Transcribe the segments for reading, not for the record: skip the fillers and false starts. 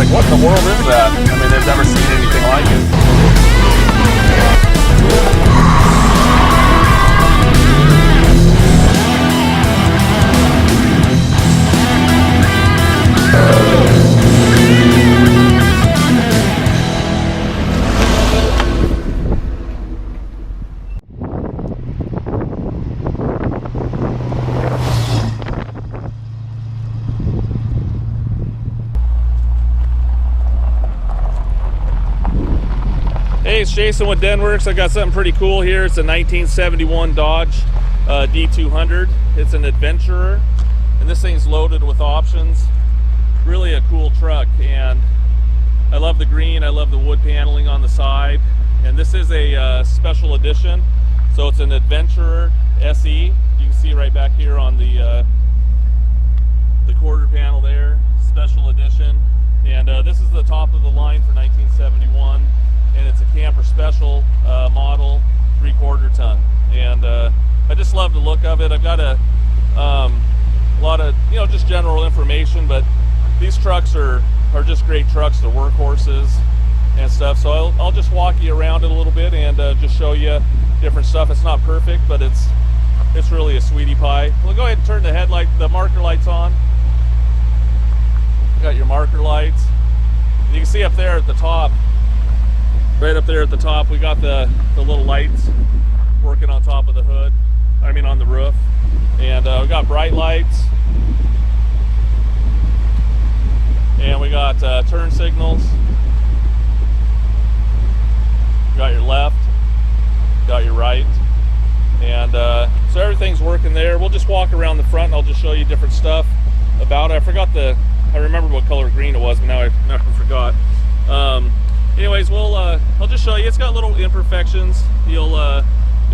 like, what in the world is that? I mean, they've never seen anything like it. Hey, it's Jason with Denwerks. I got something pretty cool here. It's a 1971 Dodge D200. It's an adventurer, and this thing's loaded with options. Really a cool truck, and I love the green. I love the wood paneling on the side, and this is a special edition. So it's an Adventurer SE. You can see right back here on the quarter panel there, special edition. And this is the top of the line for 1971. And it's a camper special model, 3/4 ton. And I just love the look of it. I've got a lot of, just general information, but these trucks are just great trucks. They're workhorses and stuff. So I'll just walk you around it a little bit and just show you different stuff. It's not perfect, but it's really a sweetie pie. We'll go ahead and turn the marker lights on. Got your marker lights. You can see up there at the top, right up there at the top, we got the little lights working on top of the hood, on the roof. And we got bright lights. And we got turn signals. Got your left, got your right. And so everything's working there. We'll just walk around the front and I'll just show you different stuff about it. I remembered what color green it was, but now I forgot. Anyways, I'll just show you. It's got little imperfections. You'll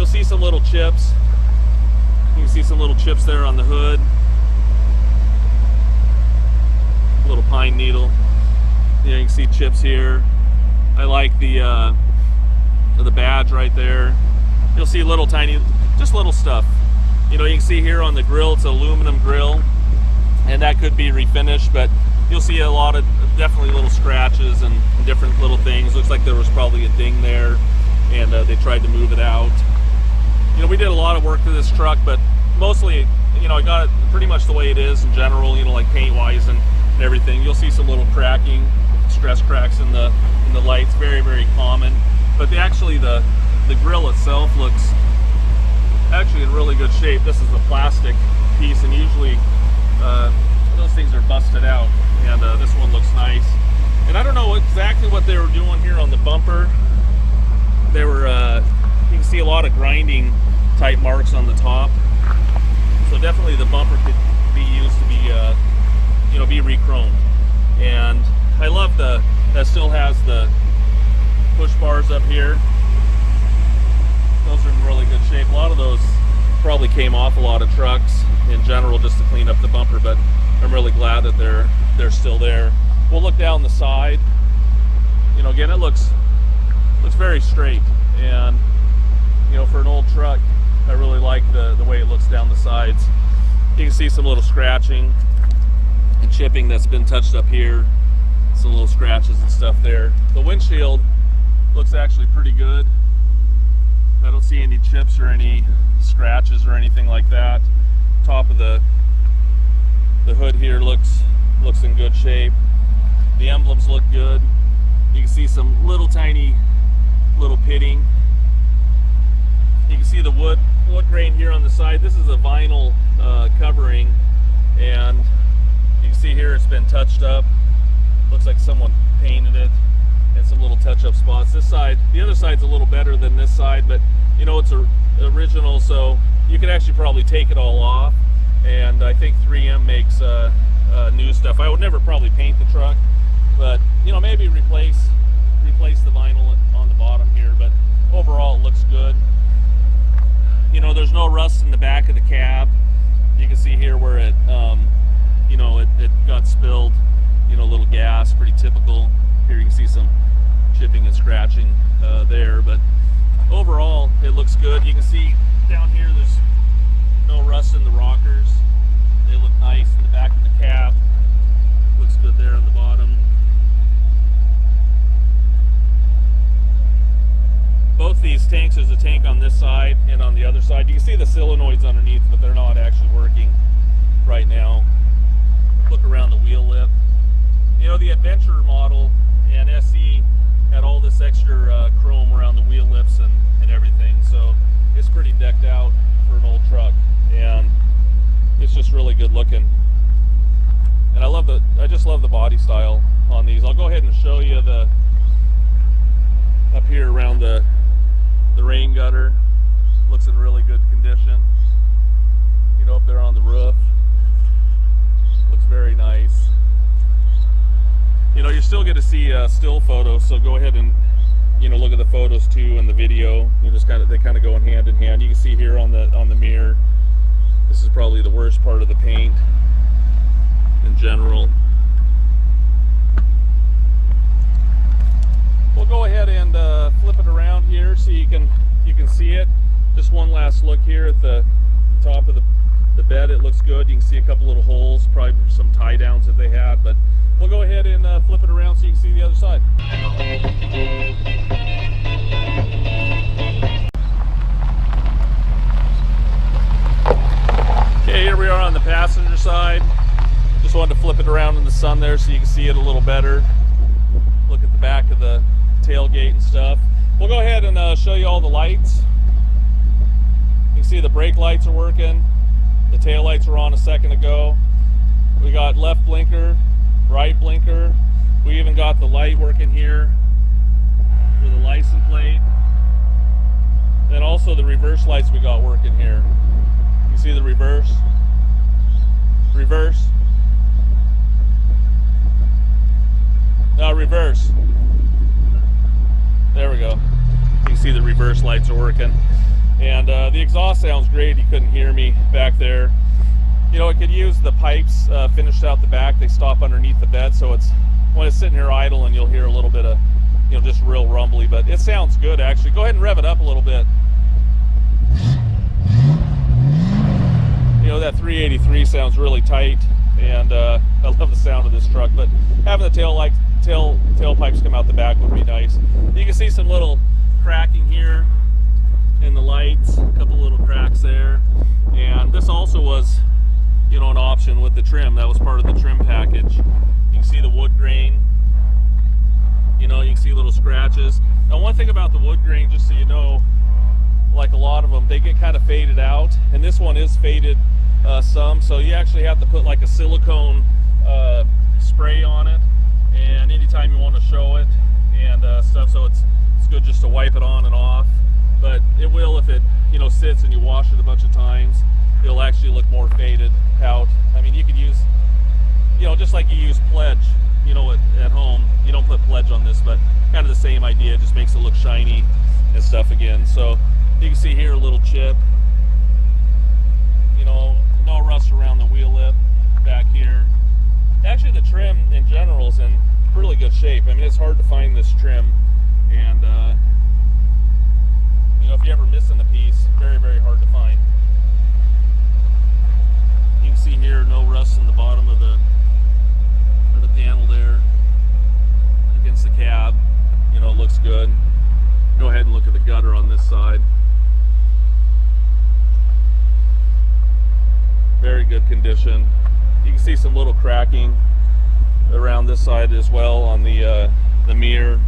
see some little chips. You can see some little chips there on the hood. A little pine needle. You can see chips here. I like the badge right there. You'll see little tiny, just little stuff. You can see here on the grill, it's an aluminum grill, and that could be refinished, but you'll see a lot of definitely little scratches and different little things. Looks like there was probably a ding there, and they tried to move it out. We did a lot of work to this truck, but mostly, I got it pretty much the way it is in general, like paint-wise and everything. You'll see some little cracking, stress cracks in the lights, very, very common. But the grill itself looks actually in really good shape. This is a plastic piece, and usually those things are busted out, and this one looks nice. And I don't know exactly what they were doing here on the bumper. They were, you can see a lot of grinding type marks on the top. So definitely the bumper could be used to be re-chromed. And I love that still has the push bars up here. Those are in really good shape. A lot of those probably came off a lot of trucks in general just to clean up the bumper, but I'm really glad that they're still there. We'll look down the side. Again, it looks very straight, and for an old truck, I really like the way it looks down the sides. You can see some little scratching and chipping that's been touched up here. Some little scratches and stuff there. The windshield looks actually pretty good. I don't see any chips or any scratches or anything like that. Top of the hood here looks in good shape. The emblems look good. You can see some little tiny little pitting. You can see the wood grain here on the side. This is a vinyl covering, and you can see here it's been touched up. Looks like someone painted it, and some little touch-up spots. This side, the other side's a little better than this side, but it's original, so you could actually probably take it all off. And I think 3M makes new stuff. I would never probably paint the truck, but maybe replace the vinyl on the bottom here. But overall, it looks good. There's no rust in the back of the cab. You can see here where it got spilled. A little gas, pretty typical. Here you can see some chipping and scratching there, but overall it looks good. You can see down here there's no rust in the rockers. They look nice in the back of the cab. Looks good there on the bottom. around the other side. You can see the solenoids underneath, but they're not actually working right now. Look around the wheel lip. You know, the Adventure model and SE had all this extra chrome around the wheel lips and everything, so it's pretty decked out for an old truck, and it's just really good looking. And I just love the body style on these. I'll go ahead and show you the up here around the rain gutter. Looks in really good condition. You know, up there on the roof, looks very nice. You know, you're still going to see still photos, so go ahead and, you know, look at the photos too and the video. You just they kind of go in hand. You can see here on the mirror, this is probably the worst part of the paint in general. We'll go ahead and flip it around here so you can see it. Just one last look here at the top of the bed. It looks good. You can see a couple little holes, probably some tie downs that they had, but we'll go ahead and flip it around so you can see the other side. Okay, here we are on the passenger side. Just wanted to flip it around in the sun there so you can see it a little better. Look at the back of the tailgate and stuff. We'll go ahead and show you all the lights. You can see the brake lights are working. The tail lights were on a second ago. We got left blinker, right blinker. We even got the light working here for the license plate. Then also the reverse lights we got working here. You see the reverse? Reverse. Now reverse. There we go. You can see the reverse lights are working. And the exhaust sounds great. You couldn't hear me back there. You know, it could use the pipes finished out the back. They stop underneath the bed, so it's when it's sitting here idle and you'll hear a little bit of, you know, just real rumbly, but it sounds good actually. Go ahead and rev it up a little bit. You know, that 383 sounds really tight, and I love the sound of this truck, but having the tailpipes come out the back would be nice. You can see some little cracking here in the lights, a couple little cracks there, and this also was, you know, an option with the trim. That was part of the trim package. You can see the wood grain. You know, you can see little scratches. Now, one thing about the wood grain, just so you know, like a lot of them, they get kind of faded out, and this one is faded some, so you actually have to put like a silicone spray on it, and anytime you want to show it and stuff, so it's good just to wipe it on and off. But it will, if it, you know, sits and you wash it a bunch of times, it'll actually look more faded out. I mean, you could use, you know, just like you use Pledge, you know, at home. You don't put Pledge on this, but kind of the same idea. It just makes it look shiny and stuff again. So you can see here a little chip. You know, no rust around the wheel lip back here. Actually, the trim in general is in really good shape. I mean, it's hard to find this trim, and you know, if you're ever missing a piece, very, very hard to find. You can see here, no rust in the bottom of the panel there against the cab. You know, it looks good. Go ahead and look at the gutter on this side. Very good condition. You can see some little cracking around this side as well on the mirror.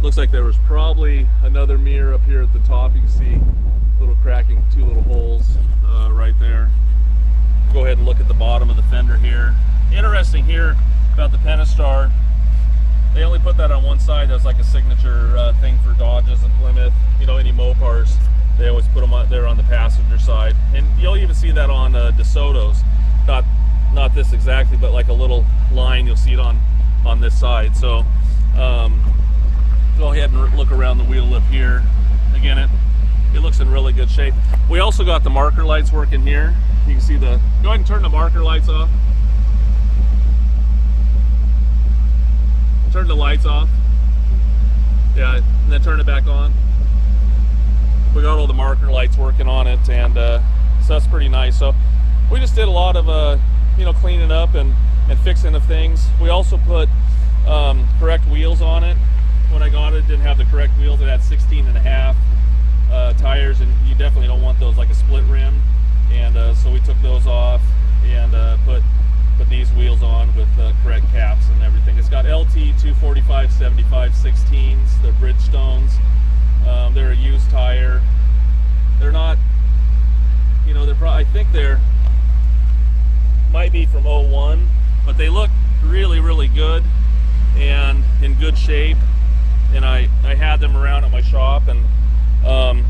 Looks like there was probably another mirror up here at the top. You can see a little cracking, two little holes right there. Go ahead and look at the bottom of the fender here. Interesting here about the Pentastar, they only put that on one side. That's like a signature thing for Dodges and Plymouth. You know, any Mopars, they always put them there on the passenger side. And you'll even see that on DeSoto's. Not this exactly, but like a little line, you'll see it on this side. So go ahead and look around the wheel lip here. Again, it looks in really good shape. We also got the marker lights working here. You can see go ahead and turn the marker lights off. Turn the lights off. Yeah, and then turn it back on. We got all the marker lights working on it, and so that's pretty nice. So we just did a lot of you know, cleaning up and fixing of things. We also put correct wheels on it. When I got it, didn't have the correct wheels. It had 16.5 tires, and you definitely don't want those like a split rim. And so we took those off and put these wheels on with correct caps and everything. It's got LT 245 75 16s. They're Bridgestones. They're a used tire. They're not, you know, I think they're might be from 01, but they look really, really good and in good shape. And I had them around at my shop, and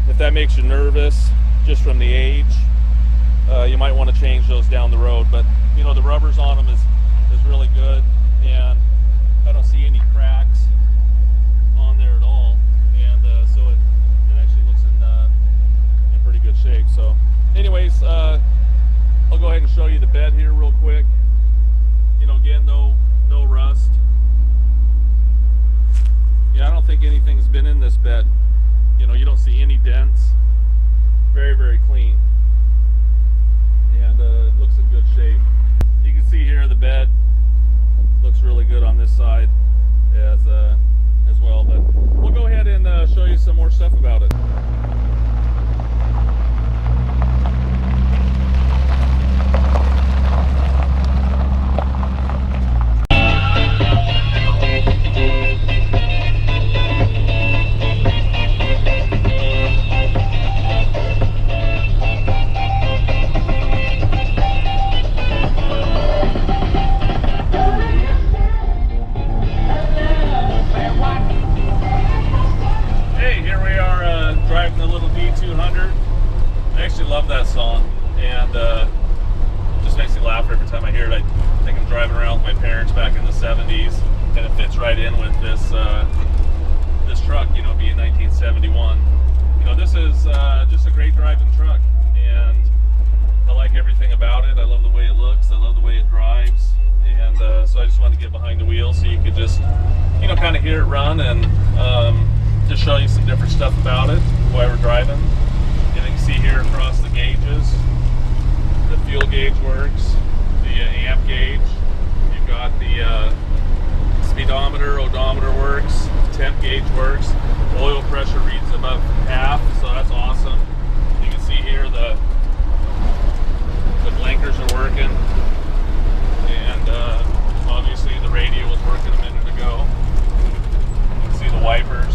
if that makes you nervous just from the age, you might want to change those down the road. But you know, the rubbers on them is really good, and I don't see any cracks on there at all. And so it actually looks in pretty good shape. So anyways, I'll go ahead and show you the bed here real quick. You know, again, no rust. Yeah, I don't think anything's been in this bed. You know, you don't see any dents. Very, very clean. And it looks in good shape. You can see here the bed looks really good on this side as well. But we'll go ahead and show you some more stuff about it. Driving the little D200. I actually love that song, and it just makes me laugh every time I hear it. I think I'm driving around with my parents back in the 70s, and it fits right in with this this truck, you know, being 1971. You know, this is just a great driving truck, and I like everything about it. I love the way it looks. I love the way it drives, and so I just wanted to get behind the wheel so you could just, you know, kind of hear it run and just show you some different stuff about it while we're driving. And you can see here across the gauges, the fuel gauge works, the amp gauge, you've got the speedometer, odometer works, temp gauge works, oil pressure reads above half, so that's awesome. You can see here the blinkers are working, and obviously the radio was working a minute ago. You can see the wipers.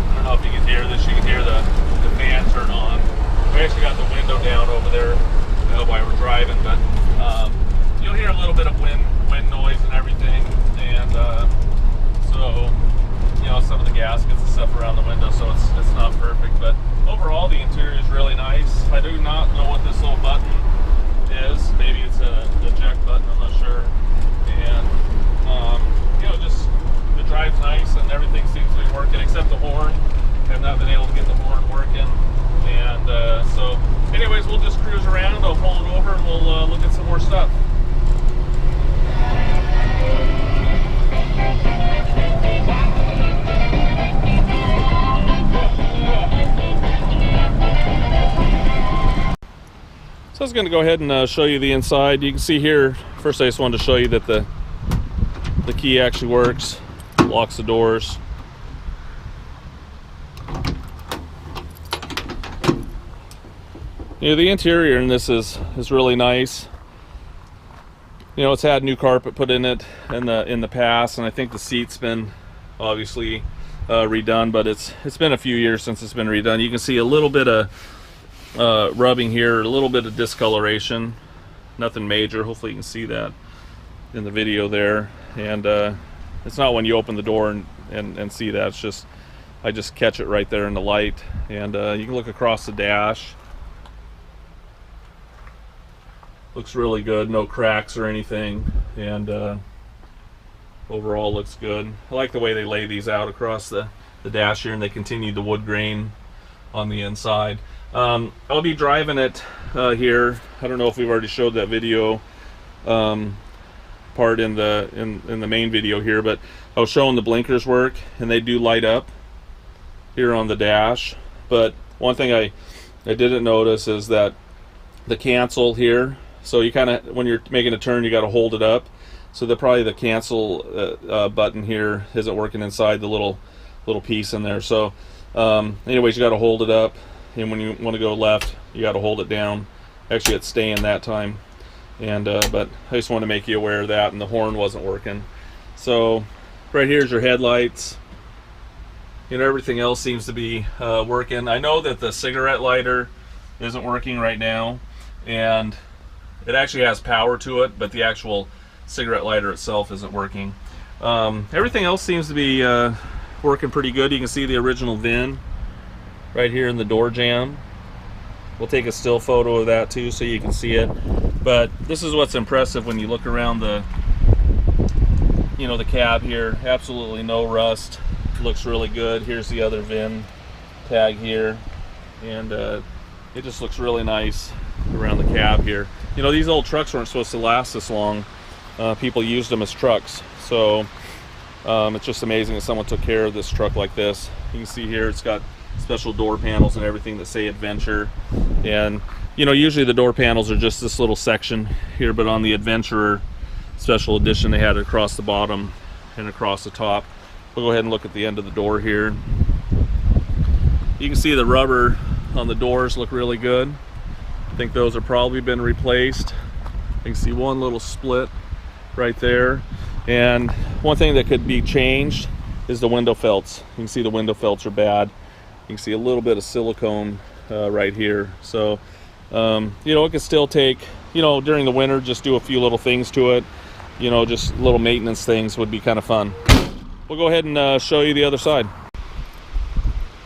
I don't know if you can hear this. You can hear the fan turn on. We actually got the window down over there while we're driving, but you'll hear a little bit of wind noise and everything, and so you know, some of the gaskets and stuff around the window, so it's not perfect, but overall the interior is really nice. I do not know what this little button is. Maybe it's a eject button, I'm not sure. And you know, just the drive's nice and everything seems to be working except the horn. I've not been able to get the horn working, and so anyways, we'll just cruise around. I'll pull it over and we'll look at some more stuff. So I was going to go ahead and show you the inside. You can see here, first I just wanted to show you that the key actually works, locks the doors. You know, the interior in this is really nice. You know, it's had new carpet put in it in the past, and I think the seat's been obviously redone, but it's been a few years since it's been redone. You can see a little bit of rubbing here, a little bit of discoloration, nothing major. Hopefully you can see that in the video there. And it's not when you open the door and see that, it's just I just catch it right there in the light. And you can look across the dash. Looks really good, no cracks or anything, and overall looks good. I like the way they lay these out across the dash here, and they continued the wood grain on the inside. I'll be driving it here. I don't know if we've already showed that video part in the main video here, but I was showing the blinkers work, and they do light up here on the dash. But one thing I didn't notice is that the cancel here, so you kind of, when you're making a turn, you got to hold it up. So probably the cancel button here isn't working inside the little little piece in there. So anyways, you got to hold it up, and when you want to go left, you got to hold it down. Actually, it's staying that time, and but I just want to make you aware of that. And the horn wasn't working. So right here's your headlights. You know, everything else seems to be working. I know that the cigarette lighter isn't working right now, and it actually has power to it, but the actual cigarette lighter itself isn't working. Everything else seems to be working pretty good. You can see the original VIN right here in the door jamb. We'll take a still photo of that too so you can see it. But this is what's impressive when you look around the, you know, the cab here. Absolutely no rust. Looks really good. Here's the other VIN tag here, and it just looks really nice around the cab here. You know, these old trucks weren't supposed to last this long. People used them as trucks, so it's just amazing that someone took care of this truck like this. You can see here it's got special door panels and everything that say Adventure, and you know, usually the door panels are just this little section here, but on the Adventurer Special Edition they had it across the bottom and across the top. We'll go ahead and look at the end of the door here. You can see the rubber on the doors look really good. I think those have probably been replaced. You can see one little split right there. And one thing that could be changed is the window felts. You can see the window felts are bad. You can see a little bit of silicone right here. So, you know, it could still take, you know, during the winter, just do a few little things to it. You know, just little maintenance things would be kind of fun. We'll go ahead and show you the other side.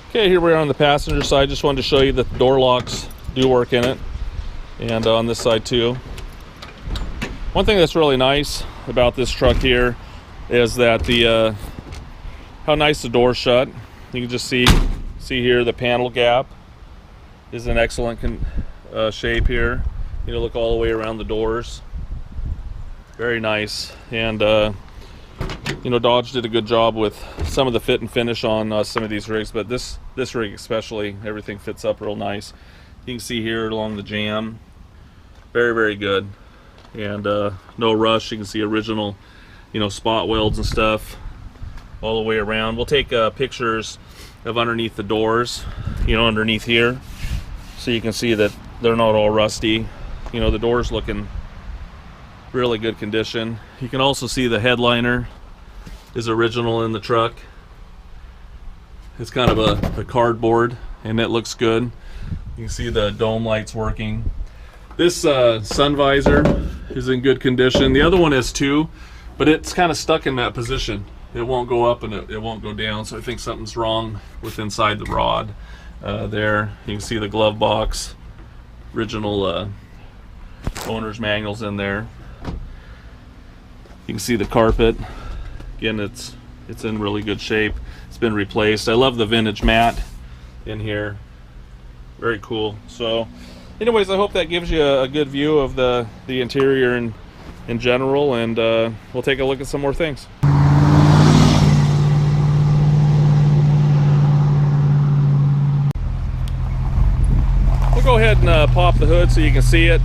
Okay, here we are on the passenger side. Just wanted to show you that the door locks do work in it, and on this side too. One thing that's really nice about this truck here is that the how nice the door's shut. You can just see here the panel gap is in excellent shape here. You know, look all the way around the doors. Very nice. And you know, Dodge did a good job with some of the fit and finish on some of these rigs, but this rig especially, everything fits up real nice. You can see here along the jamb, very, very good. And no rush. You can see original, you know, spot welds and stuff all the way around. We'll take pictures of underneath the doors, you know, underneath here, so you can see that they're not all rusty. You know, the doors looking really good condition. You can also see the headliner is original in the truck. It's kind of a cardboard, and it looks good. You can see the dome lights working. This sun visor is in good condition. The other one is too, but it's kind of stuck in that position. It won't go up and it won't go down, so I think something's wrong with inside the rod there. You can see the glove box, original owner's manuals in there. You can see the carpet. Again, it's in really good shape. It's been replaced. I love the vintage mat in here. Very cool. So anyways, I hope that gives you a good view of the interior in general, and we'll take a look at some more things. We'll go ahead and pop the hood so you can see it.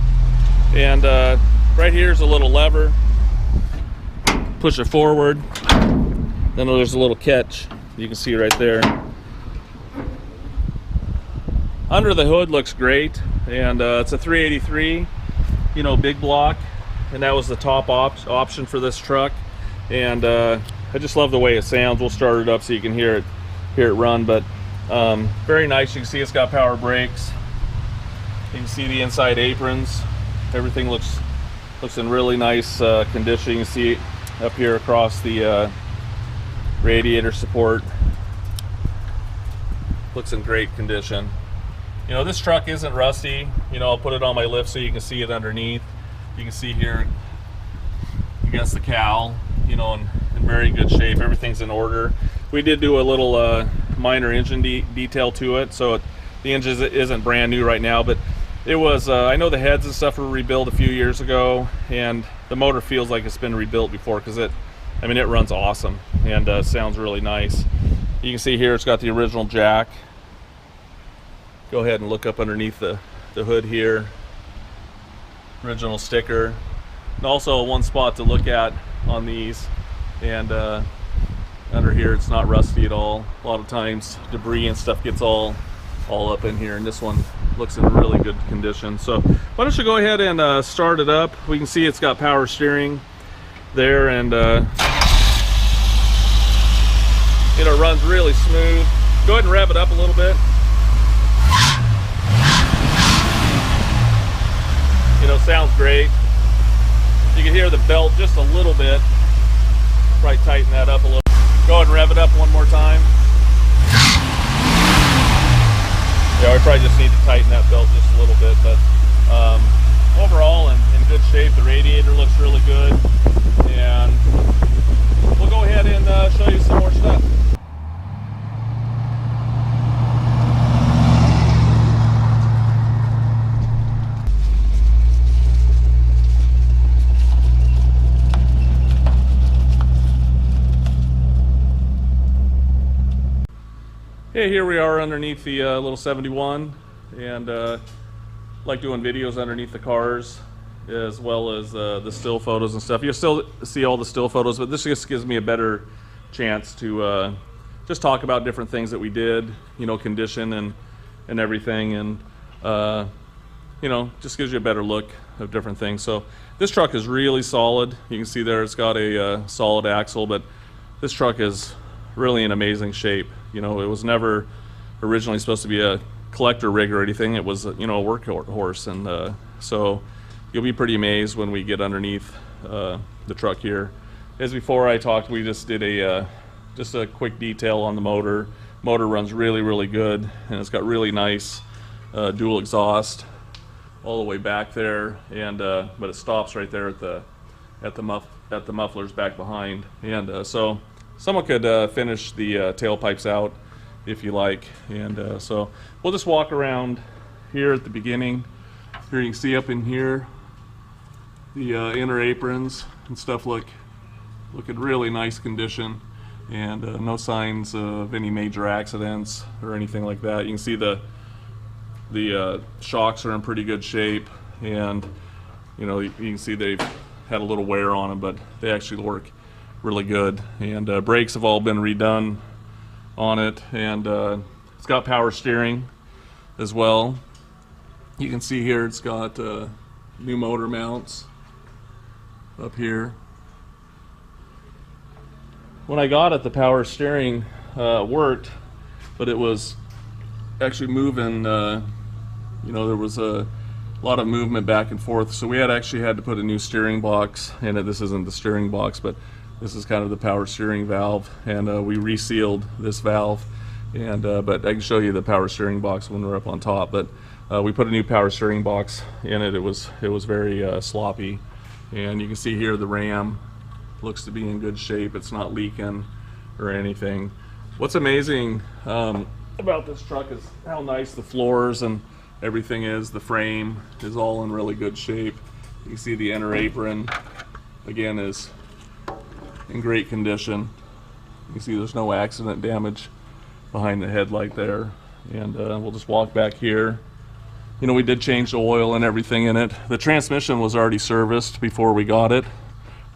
And right here's a little lever. Push it forward. Then there's a little catch. You can see right there. Under the hood looks great, and it's a 383, you know, big block, and that was the top option for this truck. And I just love the way it sounds. We'll start it up so you can hear it run. But very nice. You can see it's got power brakes. You can see the inside aprons. Everything looks in really nice condition. You can see up here across the radiator support. Looks in great condition. You know, this truck isn't rusty. You know, I'll put it on my lift so you can see it underneath. You can see here against the cowl, you know, in very good shape. Everything's in order. We did do a little minor engine detail to it, so the engine isn't brand new right now, but it was, I know the heads and stuff were rebuilt a few years ago, and the motor feels like it's been rebuilt before, because it runs awesome and sounds really nice. You can see here it's got the original jack. Go ahead and look up underneath the hood here. Original sticker. And also one spot to look at on these, and under here. It's not rusty at all. A lot of times debris and stuff gets all up in here, and this one looks in really good condition. So why don't you go ahead and start it up. We can see it's got power steering there, and you know, it runs really smooth. Go ahead and rev it up a little bit. You know, sounds great. You can hear the belt just a little bit. Probably tighten that up a little. Go ahead and rev it up one more time. Yeah, we probably just need to tighten that belt just a little bit, but overall in good shape. The radiator looks really good, and we'll go ahead and show you some more stuff. Hey, here we are underneath the little 71, and like doing videos underneath the cars, as well as the still photos and stuff. You'll still see all the still photos, but this just gives me a better chance to just talk about different things that we did, you know, condition and everything, and you know, just gives you a better look of different things. So this truck is really solid. You can see there it's got a solid axle, but this truck is really in amazing shape. You know, it was never originally supposed to be a collector rig or anything. It was, you know, a workhorse, and so you'll be pretty amazed when we get underneath the truck here. As before I talked, we just did a quick detail on the motor. Motor runs really good, and it's got really nice dual exhaust all the way back there, and but it stops right there at the mufflers back behind, and so someone could finish the tailpipes out if you like. And so we'll just walk around here at the beginning. Here you can see up in here the inner aprons and stuff look in really nice condition, and no signs of any major accidents or anything like that. You can see the shocks are in pretty good shape, and you know, you can see they've had a little wear on them, but they actually work really good. And brakes have all been redone on it, and it's got power steering as well. You can see here it's got new motor mounts up here. When I got it, the power steering worked, but it was actually moving, you know, there was a lot of movement back and forth, so we actually had to put a new steering box in it. This isn't the steering box, but this is kind of the power steering valve, and we resealed this valve, and but I can show you the power steering box when we're up on top. But we put a new power steering box in it. It was very sloppy, and you can see here the ram looks to be in good shape. It's not leaking or anything. What's amazing about this truck is how nice the floors and everything is. The frame is all in really good shape. You can see the inner apron again is in great condition. You can see there's no accident damage behind the headlight there, and we'll just walk back here. You know, we did change the oil and everything in it. The transmission was already serviced before we got it.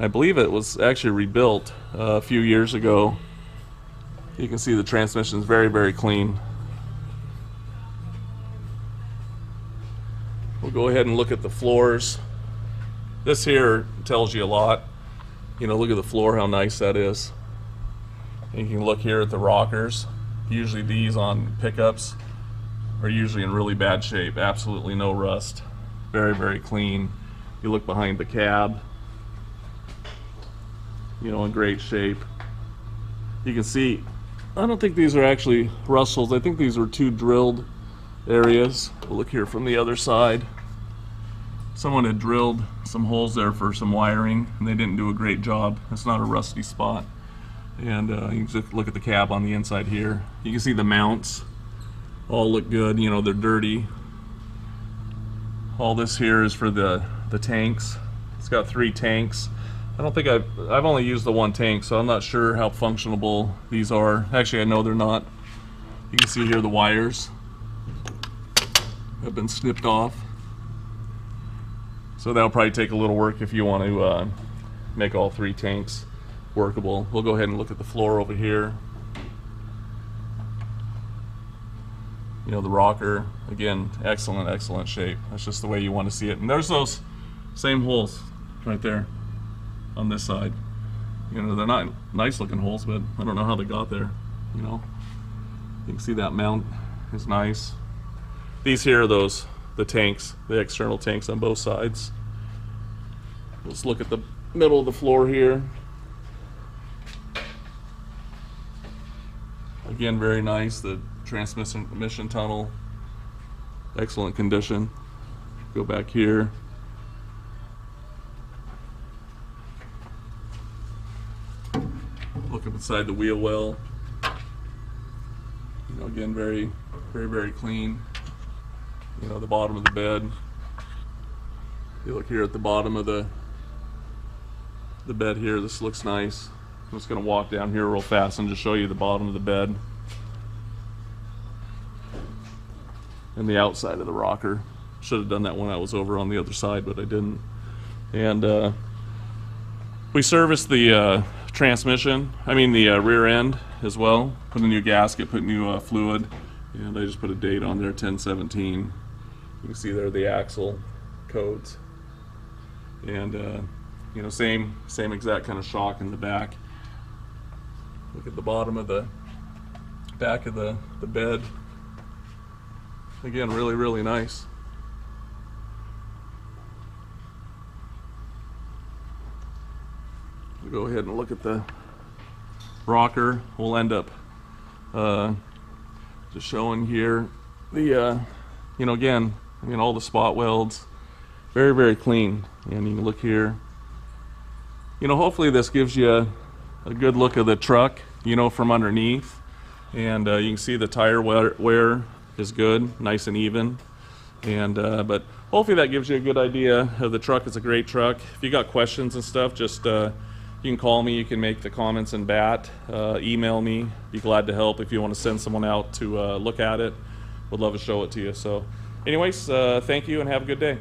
I believe it was actually rebuilt a few years ago. You can see the transmission is very clean. We'll go ahead and look at the floors. This here tells you a lot. You know, look at the floor, how nice that is. And you can look here at the rockers. Usually these on pickups are usually in really bad shape. Absolutely no rust. Very clean. You look behind the cab, you know, in great shape. You can see, I don't think these are actually rust holes. I think these were two drilled areas. We'll look here from the other side. Someone had drilled some holes there for some wiring, and they didn't do a great job. It's not a rusty spot. And you can just look at the cab on the inside here. You can see the mounts all look good. You know, they're dirty. All this here is for the tanks. It's got 3 tanks. I don't think I've only used the 1 tank, so I'm not sure how functionable these are. Actually, I know they're not. You can see here the wires have been snipped off. So that'll probably take a little work if you want to make all 3 tanks workable. We'll go ahead and look at the floor over here. You know, the rocker, again, excellent shape. That's just the way you want to see it. And there's those same holes right there on this side. You know, they're not nice looking holes, but I don't know how they got there. You know, you can see that mount is nice. These here are the tanks, the external tanks on both sides. Let's look at the middle of the floor here. Again, very nice. The transmission tunnel, excellent condition. Go back here. Look up inside the wheel well. You know, again, very clean. You know, the bottom of the bed. You look here at the bottom of the bed here. This looks nice. I'm just going to walk down here real fast and just show you the bottom of the bed and the outside of the rocker. Should have done that when I was over on the other side, but I didn't. And we serviced the transmission, the rear end as well. Put a new gasket, put new fluid, and I just put a date on there, 10/17. You can see there the axle codes, and you know, same exact kind of shock in the back. Look at the bottom of the back of the bed. Again, really nice. We'll go ahead and look at the rocker. We'll end up just showing here the you know, again, all the spot welds, very clean. And you can look here. You know, hopefully this gives you a good look of the truck, you know, from underneath. And you can see the tire wear is good, nice and even. And but hopefully that gives you a good idea of the truck. It's a great truck. If you got questions and stuff, just you can call me, you can make the comments in BAT, email me, be glad to help if you want to send someone out to look at it. Would love to show it to you. So anyways, thank you and have a good day.